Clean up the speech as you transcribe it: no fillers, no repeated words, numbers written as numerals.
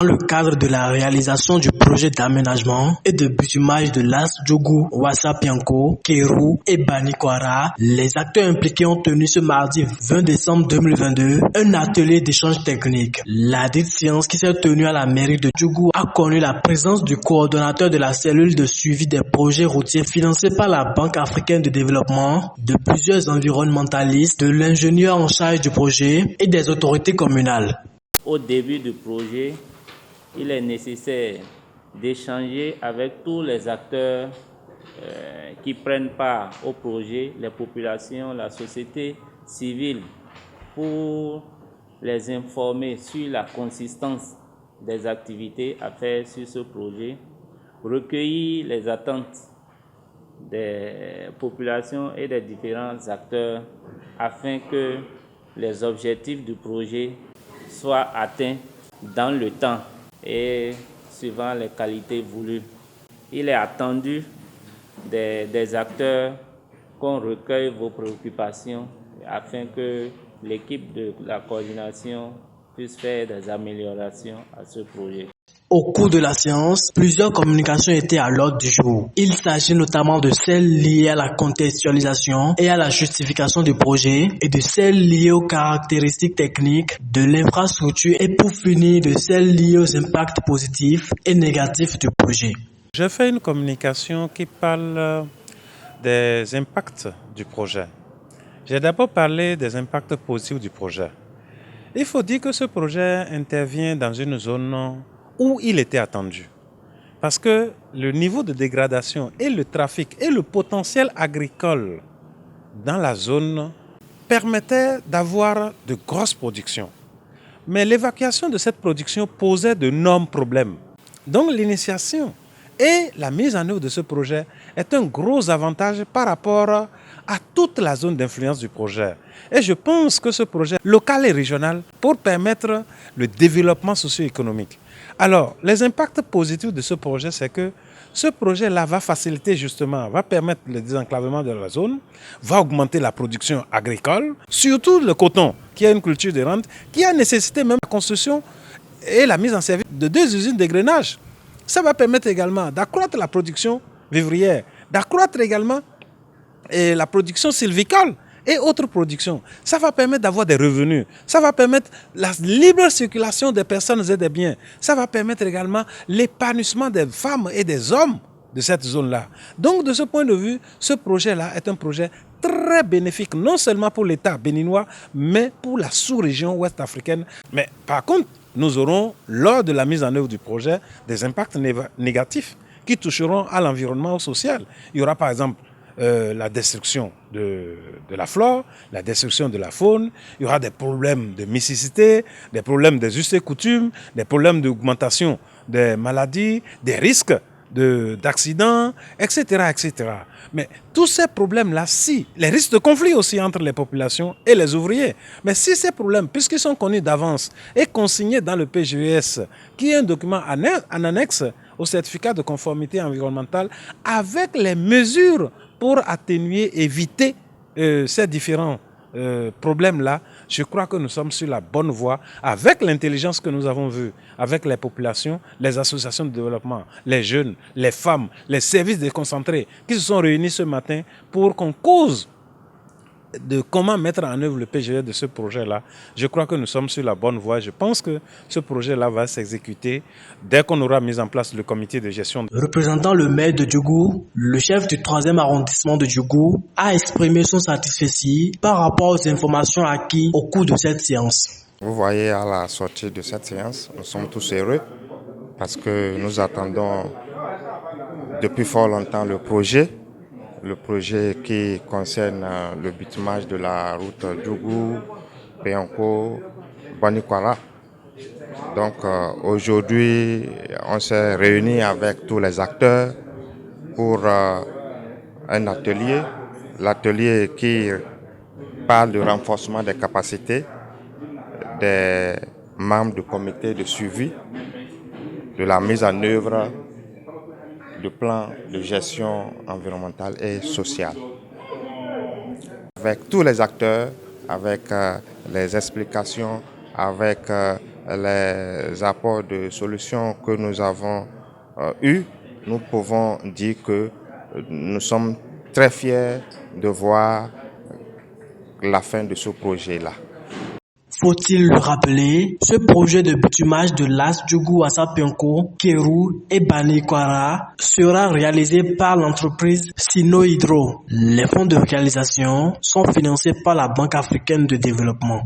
Dans le cadre de la réalisation du projet d'aménagement et de bitumage de l'As Djougou, Wassapianko, Kéru et Banikwara, les acteurs impliqués ont tenu ce mardi 20 décembre 2022 un atelier d'échange technique. La dite séance qui s'est tenue à la mairie de Djougou a connu la présence du coordonnateur de la cellule de suivi des projets routiers financés par la Banque africaine de développement, de plusieurs environnementalistes, de l'ingénieur en charge du projet et des autorités communales. Au début du projet, il est nécessaire d'échanger avec tous les acteurs qui prennent part au projet, les populations, la société civile, pour les informer sur la consistance des activités à faire sur ce projet, recueillir les attentes des populations et des différents acteurs afin que les objectifs du projet soient atteints dans le temps et suivant les qualités voulues. Il est attendu des acteurs qu'on recueille vos préoccupations afin que l'équipe de la coordination puisse faire des améliorations à ce projet. Au cours de la séance, plusieurs communications étaient à l'ordre du jour. Il s'agit notamment de celles liées à la contextualisation et à la justification du projet et de celles liées aux caractéristiques techniques de l'infrastructure et pour finir de celles liées aux impacts positifs et négatifs du projet. J'ai fait une communication qui parle des impacts du projet. J'ai d'abord parlé des impacts positifs du projet. Il faut dire que ce projet intervient dans une zone où il était attendu. Parce que le niveau de dégradation et le trafic et le potentiel agricole dans la zone permettaient d'avoir de grosses productions. Mais l'évacuation de cette production posait d'énormes problèmes. Donc l'initiation et la mise en œuvre de ce projet est un gros avantage par rapport à toute la zone d'influence du projet. Et je pense que ce projet local et régional pour permettre le développement socio-économique. Alors, les impacts positifs de ce projet, c'est que ce projet-là va faciliter justement, va permettre le désenclavement de la zone, va augmenter la production agricole, surtout le coton, qui est une culture de rente, qui a nécessité même la construction et la mise en service de 2 usines d'égrenage. Ça va permettre également d'accroître la production vivrière, d'accroître également la production sylvicole et autres productions. Ça va permettre d'avoir des revenus. Ça va permettre la libre circulation des personnes et des biens. Ça va permettre également l'épanouissement des femmes et des hommes de cette zone-là. Donc, de ce point de vue, ce projet-là est un projet très bénéfique, non seulement pour l'État béninois, mais pour la sous-région ouest africaine. Mais par contre, nous aurons, lors de la mise en œuvre du projet, des impacts négatifs qui toucheront à l'environnement social. Il y aura par exemple la destruction de la flore, la destruction de la faune, il y aura des problèmes de mycécité, des problèmes des us et coutumes, des problèmes d'augmentation des maladies, des risques d'accidents, etc., etc. Mais tous ces problèmes-là, si, les risques de conflit aussi entre les populations et les ouvriers, mais si ces problèmes, puisqu'ils sont connus d'avance et consignés dans le PGES, qui est un document en annexe au certificat de conformité environnementale, avec les mesures pour atténuer, éviter ces différents problèmes-là, je crois que nous sommes sur la bonne voie avec l'intelligence que nous avons vue, avec les populations, les associations de développement, les jeunes, les femmes, les services déconcentrés qui se sont réunis ce matin pour qu'on cause de comment mettre en œuvre le PGE de ce projet-là. Je crois que nous sommes sur la bonne voie. Je pense que ce projet-là va s'exécuter dès qu'on aura mis en place le comité de gestion. Représentant le maire de Djougou, le chef du 3e arrondissement de Djougou a exprimé son satisfait par rapport aux informations acquises au cours de cette séance. Vous voyez, à la sortie de cette séance, nous sommes tous heureux parce que nous attendons depuis fort longtemps le projet qui concerne le bitumage de la route Djougou, Péanco, Banikwara. Donc aujourd'hui, on s'est réunis avec tous les acteurs pour un atelier, l'atelier qui parle du renforcement des capacités des membres du comité de suivi de la mise en œuvre du plan de gestion environnementale et sociale. Avec tous les acteurs, avec les explications, avec les apports de solutions que nous avons eus, nous pouvons dire que nous sommes très fiers de voir la fin de ce projet-là. Faut-il le rappeler, ce projet de bitumage de l'As Djougou-Wassa-Pianko, Kéru et Banikwara sera réalisé par l'entreprise Sino Hydro. Les fonds de réalisation sont financés par la Banque africaine de développement.